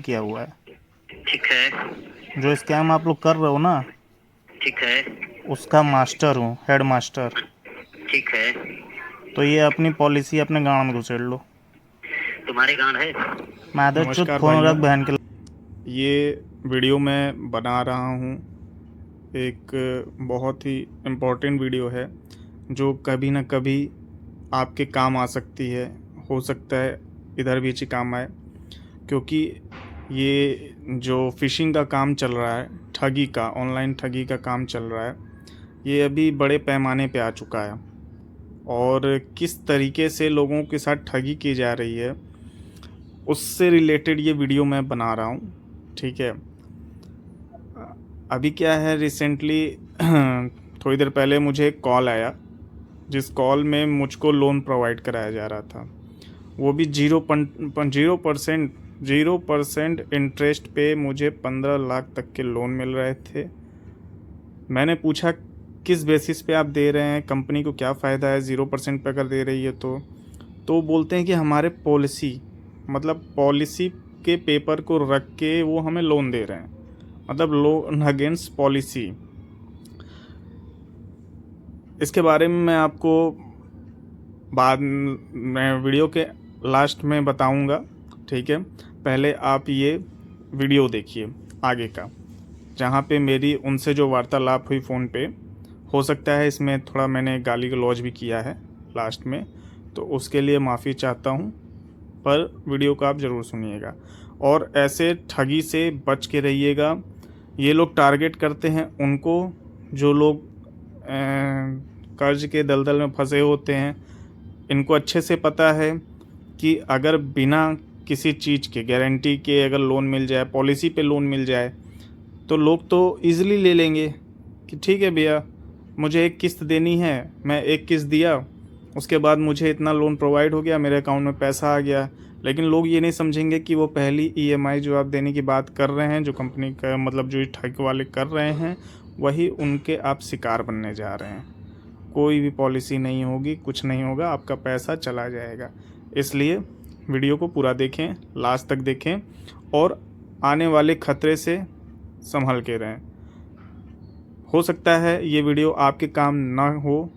किया हुआ है। ठीक है। जो स्कैम आप लोग कर रहे हो ना, ठीक है। उसका मास्टर हूँ, हेड मास्टर। ठीक है। तो ये अपनी पॉलिसी अपने गाँव में घुसेड़ लो। तुम्हारे गांड है। मादरचोद नमस्कार फोन भाइयों, रख बहन के। ये वीडियो मैं बना रहा हूँ। एक बहुत ही इम्पोर्टेंट वीडियो है जो कभी ना कभी आपके काम आ सकती है। हो सकता है इधर भी अच्छी काम आए, क्योंकि ये जो फ़िशिंग का काम चल रहा है, ठगी का, ऑनलाइन ठगी का काम चल रहा है, ये अभी बड़े पैमाने पे आ चुका है। और किस तरीके से लोगों के साथ ठगी की जा रही है, उससे रिलेटेड ये वीडियो मैं बना रहा हूँ। ठीक है। अभी क्या है, रिसेंटली थोड़ी देर पहले मुझे एक कॉल आया, जिस कॉल में मुझको लोन प्रोवाइड कराया जा रहा था, वो भी 0% इंटरेस्ट पे मुझे 15 लाख तक के लोन मिल रहे थे। मैंने पूछा किस बेसिस पे आप दे रहे हैं, कंपनी को क्या फ़ायदा है 0% पे अगर दे रही है तो बोलते हैं कि हमारे पॉलिसी के पेपर को रख के वो हमें लोन दे रहे हैं, मतलब लोन अगेंस्ट पॉलिसी। इसके बारे में मैं आपको बाद में वीडियो के लास्ट में बताऊंगा। ठीक है, पहले आप ये वीडियो देखिए आगे का, जहाँ पे मेरी उनसे जो वार्तालाप हुई फ़ोन पे। हो सकता है इसमें थोड़ा मैंने गाली गलौज भी किया है लास्ट में, तो उसके लिए माफ़ी चाहता हूँ, पर वीडियो को आप ज़रूर सुनिएगा और ऐसे ठगी से बच के रहिएगा। ये लोग टारगेट करते हैं उनको जो लोग कर्ज के दलदल में फंसे होते हैं। इनको अच्छे से पता है कि अगर बिना किसी चीज़ के गारंटी के अगर लोन मिल जाए, पॉलिसी पे लोन मिल जाए, तो लोग तो ईज़िली ले लेंगे कि ठीक है भैया, मुझे एक किस्त देनी है, मैं एक किस्त दिया, उसके बाद मुझे इतना लोन प्रोवाइड हो गया, मेरे अकाउंट में पैसा आ गया। लेकिन लोग ये नहीं समझेंगे कि वो पहली EMI जो आप देने की बात कर रहे हैं, जो कंपनी का मतलब जो ठग वाले कर रहे हैं, वही उनके आप शिकार बनने जा रहे हैं। कोई भी पॉलिसी नहीं होगी, कुछ नहीं होगा, आपका पैसा चला जाएगा। इसलिए वीडियो को पूरा देखें, लास्ट तक देखें और आने वाले ख़तरे से संभल के रहें। हो सकता है ये वीडियो आपके काम ना हो,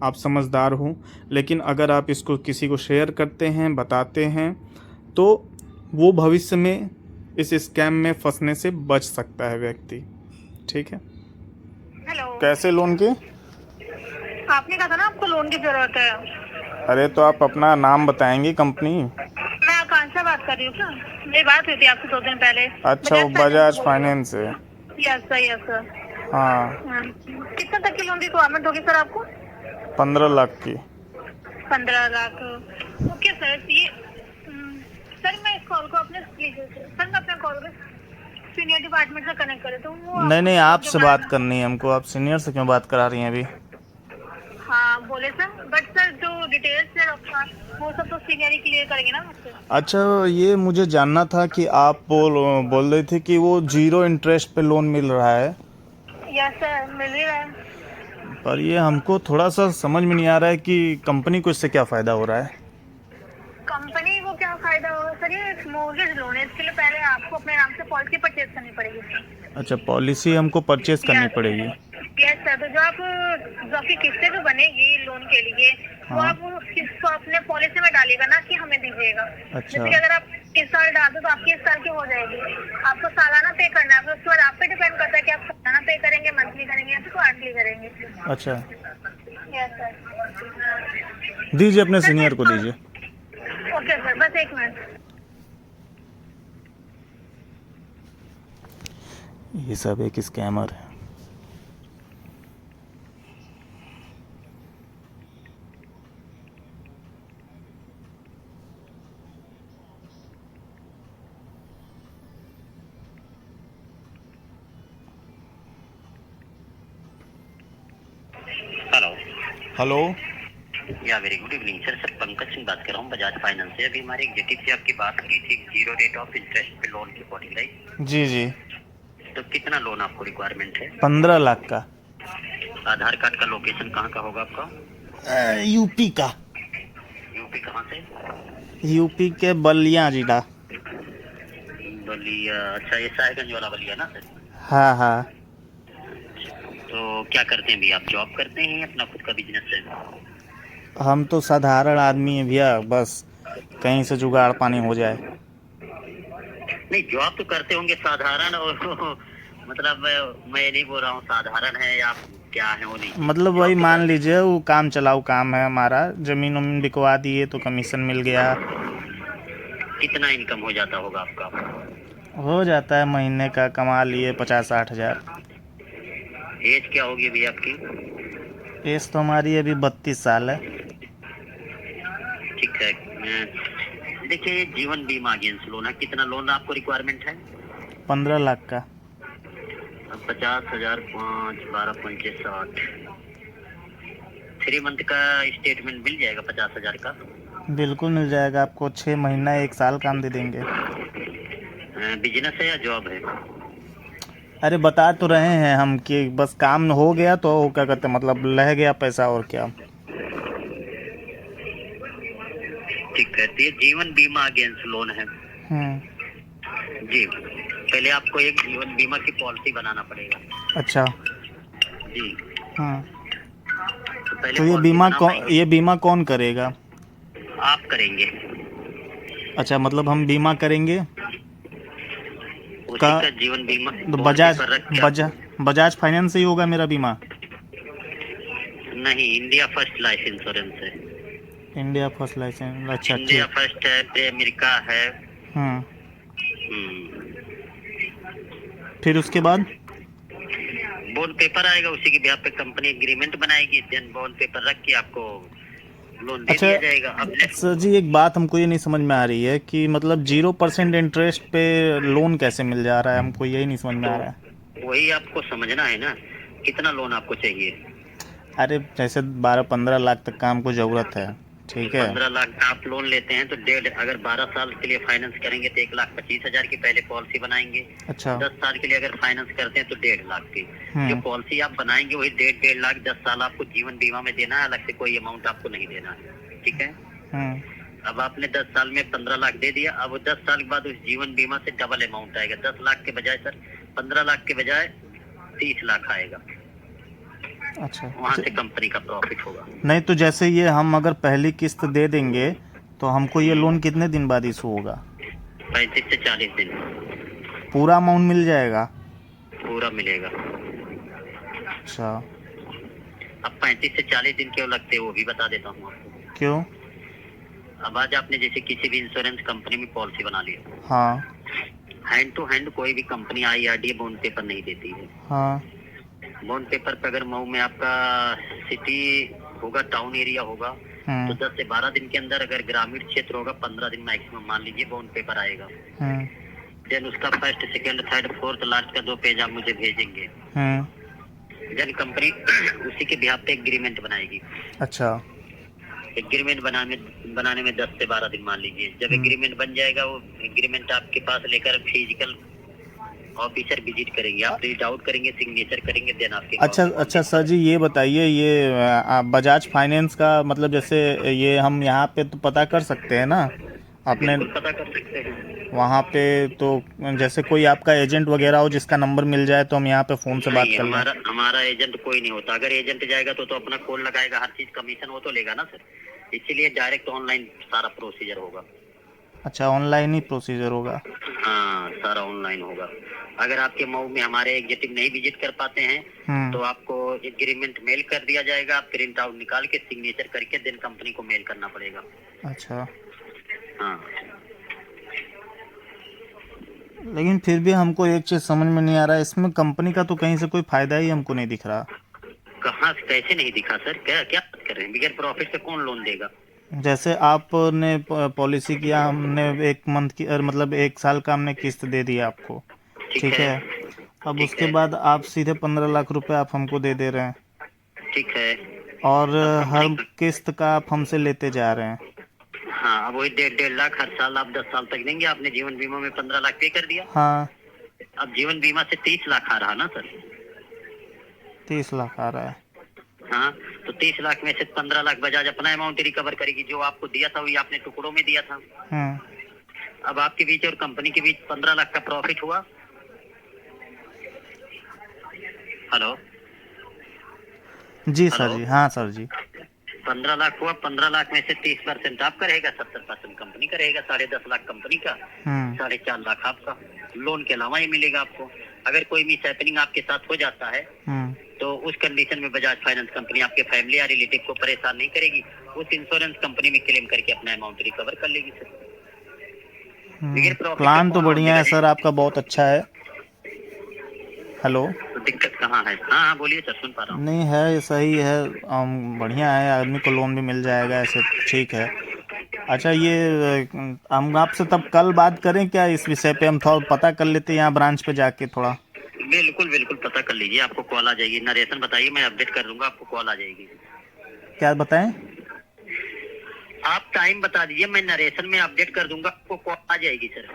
आप समझदार हो, लेकिन अगर आप इसको किसी को शेयर करते हैं, बताते हैं, तो वो भविष्य में इस स्कैम में फंसने से बच सकता है व्यक्ति। ठीक है। हेलो। कैसे लोन की? आपने कहा था ना आपको लोन की जरूरत है। अरे तो आप अपना नाम बताएंगी, कंपनी? मैं आकांक्षा बात कर रही हूँ। क्या मेरी बात हुई थी आपसे 2 दिन पहले? अच्छा, वो बजाज फाइनेंस से। Yes sir, yes sir. हाँ। कितना तक की लोन की रिक्वायरमेंट होगी सर आपको? 15 लाख की। 15 लाख। Okay sir. ये सर मैं इस कॉल को अपने सर मैं अपने कॉल को सीनियर डिपार्टमेंट से कनेक्ट करे तो वो नहीं, आपसे बात करनी है हमको। आप सीनियर से क्यों बात करा रही हैं अभी? हाँ बोले सर, बट सर जो डिटेल्स है आपका वो सब तो सीनियर ही क्लियर करेंगे ना मुझसे। अच्छा, ये मुझे जानना था कि आप बोल रहे थे कि वो 0 इंटरेस्ट पे लोन मिल रहा है। यस सर, मिल ही रहा है। पर ये हमको थोड़ा सा समझ में नहीं आ रहा है कि कंपनी को इससे क्या फ़ायदा हो रहा है। कंपनी को क्या फायदा होगा सर? ये मोर्गेज लोन है, इसके लिए पहले आपको अपने नाम से पॉलिसी परचेज करनी पड़ेगी। अच्छा, पॉलिसी हमको परचेस करनी पड़ेगी। Yes sir. तो जो आपकी किस्तें जो बनेगी लोन के लिए वो हाँ। आप उस किस्त को अपने पॉलिसी में डालिएगा, ना कि हमें दीजिएगा। अच्छा। जैसे कि अगर आप इस साल डाल दो तो आपकी इस साल की हो जाएगी। आपको सालाना पे करना है, फिर उसके बाद आप पे डिपेंड करता है कि आप सालाना पे करेंगे, मंथली करेंगे या फिर क्वार्टरली करेंगे। अच्छा, यस सर। दीजिए अपने सीनियर को दीजिए। ओके सर, बस 1 मिनट। ये सब एक स्कैमर है। हेलो। हेलो। या very good evening sir. Sir Pankaj Singh बात कर रहा हूँ बजाज फाइनेंस से। अभी हमारे एग्जीक्यूटिव से आपकी बात हुई थी 0 रेट ऑफ इंटरेस्ट पे लोन की पॉलिसी, राइट? जी जी। तो कितना लोन आपको रिक्वायरमेंट है? 15 लाख का। आधार कार्ड का लोकेशन कहाँ का होगा आपका? यूपी का। यूपी कहाँ से? यूपी के बलिया जिला। बलिया, अच्छा ये साहेबगंज वाला बलिया ना सर? हाँ हाँ। तो क्या करते हैं भैया, आप जॉब करते हैं अपना खुद का बिजनेस है? हम तो साधारण आदमी हैं भैया, बस कहीं से जुगाड़ पानी हो जाए। नहीं, जॉब तो करते होंगे साधारण, और मतलब मैं नहीं बोल रहा हूँ साधारण है या क्या है वो नहीं, मतलब जॉब वही तो मान लीजिए वो काम चलाऊ काम है हमारा, जमीन वमीन बिकवा दिए तो कमीशन मिल गया। कितना इनकम हो जाता होगा आपका? हो जाता है महीने का, कमा लिए 50-60 हज़ार। एज क्या होगी भैया आपकी? एज तो हमारी अभी 32 साल है। ठीक है। देखिए, जीवन बीमा अगेंस्ट लोन है, कितना लोन आपको रिक्वायरमेंट है? 15 लाख का। 50,000, 5, 12, 5, 60, 3 मंथ का स्टेटमेंट मिल जाएगा 50,000 का? बिल्कुल मिल जाएगा आपको, 6 महीना 1 साल काम दे देंगे। बिजनेस है या जॉब है? अरे बता तो रहे हैं हम कि बस काम हो गया तो क्या कहते हैं, मतलब लह गया पैसा और क्या। ठीक है, तो ये जीवन बीमा अगेंस्ट लोन है जी। पहले आपको एक जीवन बीमा की पॉलिसी बनाना पड़ेगा। अच्छा। जी। हाँ। तो पहले तो ये पॉलिसी बीमा बना कौन, पाएंगे? ये बीमा कौन करेगा? आप करेंगे। अच्छा, मतलब हम बीमा करेंगे उसी का। का जीवन बीमा तो बॉन्ड बजाज पेपर रख के बजाज फाइनेंस से ही होगा मेरा बीमा? नहीं, इंडिया फर्स्ट लाइफ इंश्योरेंस है। इंडिया फर्स्ट लाइसेंस, अच्छा इंडिया ठीक। फर्स्ट है, पे अमेरिका है। हम्म। हम्म। फिर उसके बाद? बॉन्ड पेपर आएगा, उसी के ब्याह पे कंपनी एग्रीमेंट बनाएगी, देन बॉन्ड पेपर रख के आपको लोन दे अच्छा दिया जाएगा। अब सर जी, एक बात हमको ये नहीं समझ में आ रही है कि मतलब 0% इंटरेस्ट पे लोन कैसे मिल जा रहा है, हमको यही नहीं समझ में तो आ रहा है। वही आपको समझना है ना, कितना लोन आपको चाहिए? अरे जैसे 12-15 लाख तक का हमको ज़रूरत है, ठीक है। 15 लाख का आप लोन लेते हैं तो अगर 12 साल के लिए फाइनेंस करेंगे तो 1,25,000 की पहले पॉलिसी बनाएंगे। अच्छा। 10 साल के लिए अगर फाइनेंस करते हैं तो 1.5 लाख की जो हम्म। पॉलिसी आप बनाएंगे वही 1.5 लाख 10 साल आपको जीवन बीमा में देना है, अलग से कोई अमाउंट आपको नहीं देना है। ठीक है। हम्म। अब आपने 10 साल में 15 लाख दे दिया, अब 10 साल के बाद उस जीवन बीमा से डबल अमाउंट आएगा, 10 लाख के बजाय सर 15 लाख के बजाय 30 लाख आएगा। अच्छा। वहाँ से कंपनी का प्रॉफिट होगा। नहीं तो जैसे ये हम अगर पहली किस्त दे देंगे तो हमको ये लोन कितने दिन बाद इशू होगा? 35 से 40 दिन पूरा अमाउंट मिल जाएगा? पूरा मिलेगा। अच्छा। अब 35 से 40 दिन क्यों लगते हैं वो भी बता देता हूँ आपको। क्यों? अब आज आपने जैसे किसी भी इंश्योरेंस कंपनी में पॉलिसी बना ली, हाँ हैंड टू हैंड कोई भी कंपनी IRDA बॉन्ड पेपर नहीं देती है। हाँ। बॉन्ड पेपर पे अगर मऊ में आपका सिटी होगा, टाउन एरिया होगा तो 10 से 12 दिन के अंदर, अगर ग्रामीण क्षेत्र होगा 15 दिन मैक्सिमम मान लीजिए बॉन्ड पेपर आएगा। देन उसका first, second, third, fourth, last का 2 पेज आप मुझे भेजेंगे। देन कंपनी उसी के बिहाफ पे एग्रीमेंट बनाएगी। अच्छा। एग्रीमेंट बनाने में 10 से 12 दिन मान लीजिए। जब एग्रीमेंट बन जाएगा, वो एग्रीमेंट आपके पास लेकर फिजिकल ऑफिसर विजिट करेंगे, आप रीड आउट करेंगे, सिग्नेचर करेंगे, देन आपके। अच्छा सर जी, ये बताइए, ये बजाज फाइनेंस का मतलब जैसे ये हम यहाँ पे तो पता कर सकते हैं ना अपने? बिल्कुल पता कर सकते हैं। वहाँ पे तो जैसे कोई आपका एजेंट वगैरह हो जिसका नंबर मिल जाए तो हम यहाँ पे फ़ोन से बात नहीं, कर लें? हमारा एजेंट कोई नहीं होता। अगर एजेंट जाएगा तो अपना कॉल लगाएगा, हर चीज कमीशन वो तो लेगा ना सर, इसीलिए डायरेक्ट ऑनलाइन सारा प्रोसीजर होगा। अच्छा, ऑनलाइन ही प्रोसीजर होगा? हाँ, सारा ऑनलाइन होगा। अगर आपके मऊ में हमारे एग्जीक्यूटिव नहीं विजिट कर पाते हैं तो आपको एग्रीमेंट मेल कर दिया जाएगा, आप प्रिंट आउट निकाल के सिग्नेचर करके देन कंपनी को मेल करना पड़ेगा। अच्छा। हाँ। लेकिन फिर भी हमको एक चीज़ समझ में नहीं आ रहा है, इसमें कंपनी का तो कहीं से कोई फ़ायदा ही हमको नहीं दिख रहा। कहाँ से, कैसे नहीं दिखा सर? क्या क्या बात कर रहे हैं? बगैर प्रॉफिट से कौन लोन देगा? जैसे आपने पॉलिसी किया, हमने 1 मंथ की मतलब 1 साल का हमने किस्त दे दिया आपको, ठीक है। अब ठीक उसके है। बाद आप सीधे 15 लाख रुपए आप हमको दे दे रहे हैं, ठीक है। और अब हर कंपनी, किस्त का आप हमसे लेते जा रहे हैं। हाँ, अब वही 1.5 लाख हर साल आप 10 साल तक देंगे। आपने जीवन बीमा में 15 लाख पे कर दिया, हाँ। अब जीवन बीमा से 30 लाख आ रहा ना सर? 30 लाख आ रहा है। हाँ, तो 30 लाख में से 15 लाख बजाज अपना अमाउंट रिकवर करेगी, जो आपको दिया था वही आपने टुकड़ों में दिया था। अब आपके बीच और कंपनी के बीच 15 लाख का प्रॉफिट हुआ। हेलो जी सर हेलो। जी, हाँ सर जी। 15 लाख हुआ, 15 लाख में से 30% आपका रहेगा, 70% कंपनी का रहेगा, 10.5 लाख कंपनी का, 4.5 लाख आपका। लोन के अलावा ही मिलेगा आपको। अगर कोई मिस हैपनिंग आपके साथ हो जाता है तो उस कंडीशन में बजाज फाइनेंस कंपनी आपके फैमिली या रिलेटिव को परेशान नहीं करेगी, उस इंश्योरेंस कंपनी में क्लेम करके अपना अमाउंट रिकवर कर लेगी सर। लेकिन प्रॉफिट प्लान का तो कौन बढ़िया है होगा? सर, आपका बहुत अच्छा है। हेलो। तो दिक्कत कहाँ है? हाँ हाँ बोलिए सर, सुन पा रहा हूँ। नहीं है, सही है, बढ़िया है, आदमी को लोन भी मिल जाएगा ऐसे, ठीक है। अच्छा ये हम आपसे तब कल बात करें क्या इस विषय पे? हम थोड़ा पता कर लेते हैं यहाँ ब्रांच पे जाके थोड़ा। बिल्कुल बिल्कुल पता कर लीजिए, आपको कॉल आ जाएगी। नरेशन बताइए, मैं अपडेट कर दूंगा, आपको कॉल आ जाएगी। क्या बताएं? आप टाइम बता दीजिए, मैं नरेशन में अपडेट कर दूंगा, आपको कॉल आ जाएगी सर।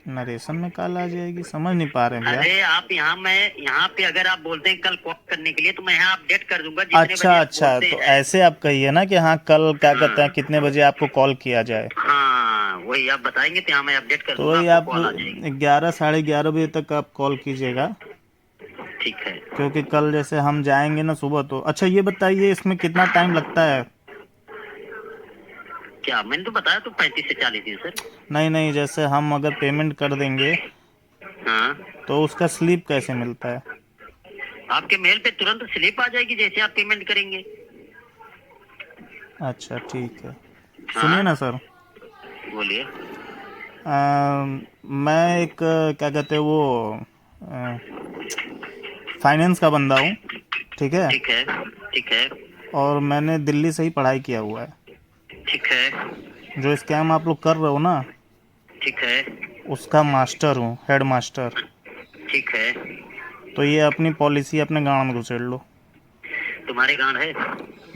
नरेशन में कॉल आ जाएगी, समझ नहीं पा रहे हैं भैया। अरे आप यहाँ पे अगर आप बोलते हैं कल कॉल करने के लिए तो मैं यहाँ अपडेट कर दूंगा जितने बजे अच्छा आप अच्छा, बोलते तो हैं। ऐसे आप कहिए ना कि हाँ कल क्या कहते हैं, कितने बजे आपको कॉल किया जाए। हाँ वही आप बताएंगे तो यहाँ मैं अपडेट कर तो दूंगा, वही आपको आप कॉल आ जाएगी। 11 साढ़े 11 बजे तक आप कॉल कीजिएगा, ठीक है। क्योंकि कल जैसे हम जाएंगे ना सुबह तो। अच्छा ये बताइए इसमें कितना टाइम लगता है? क्या मैंने तो बताया तो 35 से 40 दिन सर। नहीं नहीं, जैसे हम अगर पेमेंट कर देंगे हाँ तो उसका स्लिप कैसे मिलता है? आपके मेल पे तुरंत स्लिप आ जाएगी जैसे आप पेमेंट करेंगे। अच्छा ठीक है। सुनिए हाँ ना सर, बोलिए। मैं एक क्या कहते हैं वो फाइनेंस का बंदा हूँ, ठीक है। ठीक है। ठीक है। और मैंने दिल्ली से ही पढ़ाई किया हुआ है। ठीक है। जो स्कैम आप लोग कर रहे हो ना, ठीक है। उसका मास्टर हूँ, हेड मास्टर। ठीक है। तो ये अपनी पॉलिसी अपने गांव में घुसेड़ लो। तुम्हारे गांव है?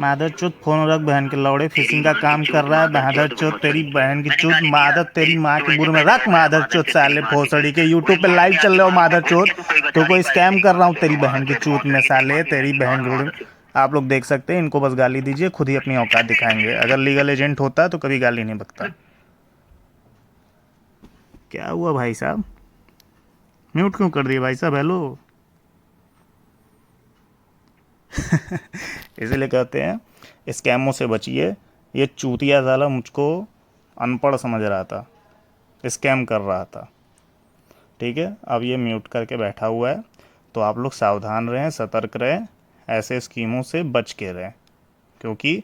मादर चोत, फोन रख, बहन के लौड़े, फिशिंग का काम कर रहा है, मादर चोत तेरी बहन की चोत, मादर तेरी माँ की बुर में रख, मादर चोत साले भोसड़ी के। यूट्यूब पे लाइव चल रहे हो मादर चोत, तो कोई स्कैम कर रहा हूँ तेरी बहन की चोत में साले, तेरी बहन की बुर। आप लोग देख सकते हैं, इनको बस गाली दीजिए, खुद ही अपनी औकात दिखाएंगे। अगर लीगल एजेंट होता तो कभी गाली नहीं बकता। क्या हुआ भाई साहब, म्यूट क्यों कर दिए भाई साहब? हेलो। इसीलिए कहते हैं स्कैमों से बचिए। ये चूतिया साला मुझको अनपढ़ समझ रहा था, स्कैम कर रहा था, ठीक है। अब ये म्यूट करके बैठा हुआ है, तो आप लोग सावधान रहें, सतर्क रहें, ऐसे स्कीमों से बच के रहें, क्योंकि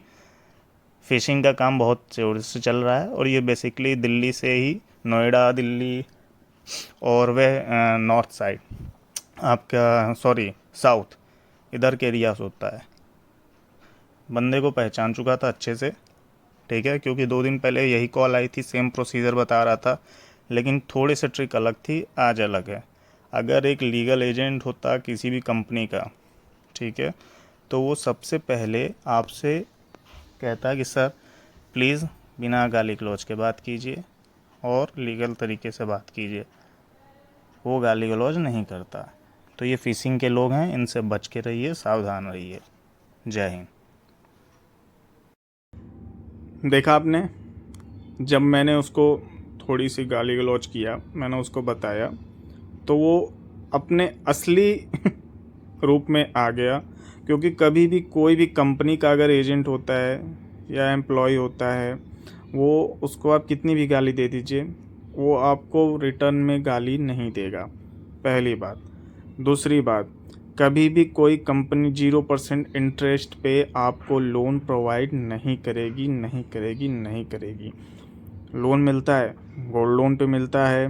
फिशिंग का काम बहुत जोर से चल रहा है। और ये बेसिकली दिल्ली से ही, नोएडा, दिल्ली और वह नॉर्थ साइड आपका, सॉरी साउथ, इधर के एरिया से होता है। बंदे को पहचान चुका था अच्छे से, ठीक है, क्योंकि 2 दिन पहले यही कॉल आई थी, सेम प्रोसीजर बता रहा था, लेकिन थोड़े से ट्रिक अलग थी, आज अलग है। अगर एक लीगल एजेंट होता किसी भी कंपनी का, ठीक है, तो वो सबसे पहले आपसे कहता कि सर प्लीज़ बिना गाली गलौज के बात कीजिए और लीगल तरीके से बात कीजिए। वो गाली गलौज नहीं करता। तो ये फिशिंग के लोग हैं, इनसे बच के रहिए, सावधान रहिए। जय हिंद। देखा आपने, जब मैंने उसको थोड़ी सी गाली गलौज किया, मैंने उसको बताया, तो वो अपने असली रूप में आ गया। क्योंकि कभी भी कोई भी कंपनी का अगर एजेंट होता है या एम्प्लॉय होता है, वो उसको आप कितनी भी गाली दे दीजिए, वो आपको रिटर्न में गाली नहीं देगा, पहली बात। दूसरी बात, कभी भी कोई कंपनी 0% इंटरेस्ट पे आपको लोन प्रोवाइड नहीं करेगी, नहीं करेगी, नहीं करेगी। लोन मिलता है, गोल्ड लोन पे मिलता है,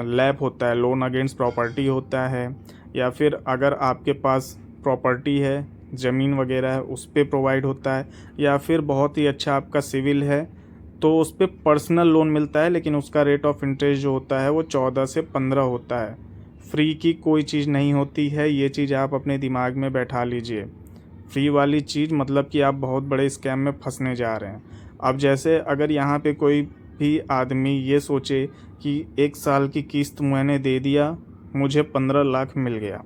लैब होता है, लोन अगेंस्ट प्रॉपर्टी होता है, या फिर अगर आपके पास प्रॉपर्टी है, ज़मीन वगैरह है, उस पे प्रोवाइड होता है, या फिर बहुत ही अच्छा आपका सिविल है तो उस पे पर्सनल लोन मिलता है, लेकिन उसका रेट ऑफ इंटरेस्ट जो होता है वो 14 से 15 होता है। फ्री की कोई चीज़ नहीं होती है, ये चीज़ आप अपने दिमाग में बैठा लीजिए। फ्री वाली चीज़ मतलब कि आप बहुत बड़े स्कैम में फंसने जा रहे हैं। अब जैसे अगर यहाँ पे कोई भी आदमी ये सोचे कि 1 साल की किस्त मैंने दे दिया, मुझे 15 लाख मिल गया,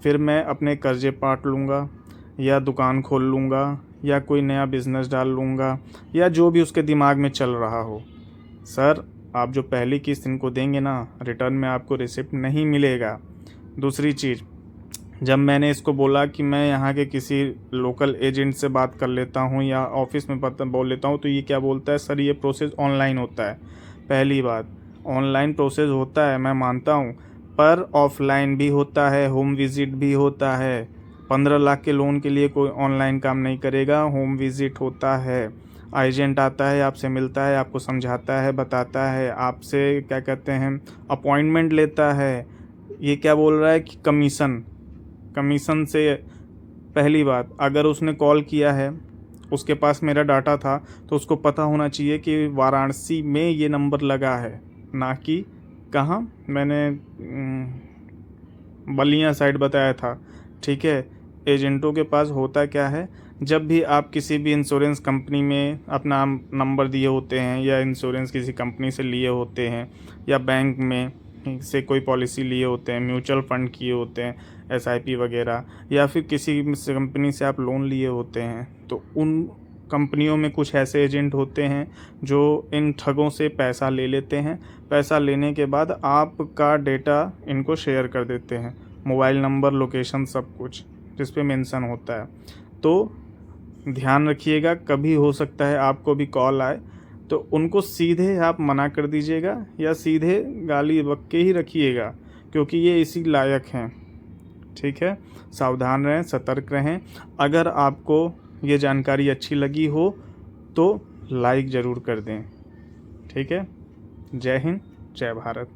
फिर मैं अपने कर्जे पाट लूँगा या दुकान खोल लूँगा या कोई नया बिज़नेस डाल लूँगा, या जो भी उसके दिमाग में चल रहा हो। सर, आप जो पहली किस्त इनको देंगे ना, रिटर्न में आपको रिसिप्ट नहीं मिलेगा। दूसरी चीज़, जब मैंने इसको बोला कि मैं यहाँ के किसी लोकल एजेंट से बात कर लेता हूँ या ऑफिस में बोल लेता हूँ, तो ये क्या बोलता है, सर ये प्रोसेस ऑनलाइन होता है। पहली बात, ऑनलाइन प्रोसेस होता है, मैं मानता हूँ, पर ऑफलाइन भी होता है, होम विज़िट भी होता है। 15 लाख के लोन के लिए कोई ऑनलाइन काम नहीं करेगा, होम विज़िट होता है। एजेंट आता है, आपसे मिलता है, आपको समझाता है, बताता है, आपसे क्या कहते हैं, अपॉइंटमेंट लेता है। ये क्या बोल रहा है कि कमीशन से, पहली बात, अगर उसने कॉल किया है, उसके पास मेरा डाटा था, तो उसको पता होना चाहिए कि वाराणसी में ये नंबर लगा है, ना कि कहाँ मैंने बलिया साइड बताया था। ठीक है, एजेंटों के पास होता क्या है, जब भी आप किसी भी इंश्योरेंस कंपनी में अपना नंबर दिए होते हैं, या इंश्योरेंस किसी कंपनी से लिए होते हैं, या बैंक में से कोई पॉलिसी लिए होते हैं, म्यूचुअल फंड किए होते हैं, SIP वगैरह, या फिर किसी कंपनी से आप लोन लिए होते हैं, तो उन कंपनियों में कुछ ऐसे एजेंट होते हैं जो इन ठगों से पैसा ले लेते हैं। पैसा लेने के बाद आपका डेटा इनको शेयर कर देते हैं, मोबाइल नंबर, लोकेशन, सब कुछ जिस पे मेंशन होता है। तो ध्यान रखिएगा, कभी हो सकता है आपको भी कॉल आए, तो उनको सीधे आप मना कर दीजिएगा, या सीधे गाली बक के ही रखिएगा, क्योंकि ये इसी लायक हैं। ठीक है, सावधान रहें, सतर्क रहें। अगर आपको ये जानकारी अच्छी लगी हो तो लाइक ज़रूर कर दें। ठीक है, जय हिंद, जय भारत।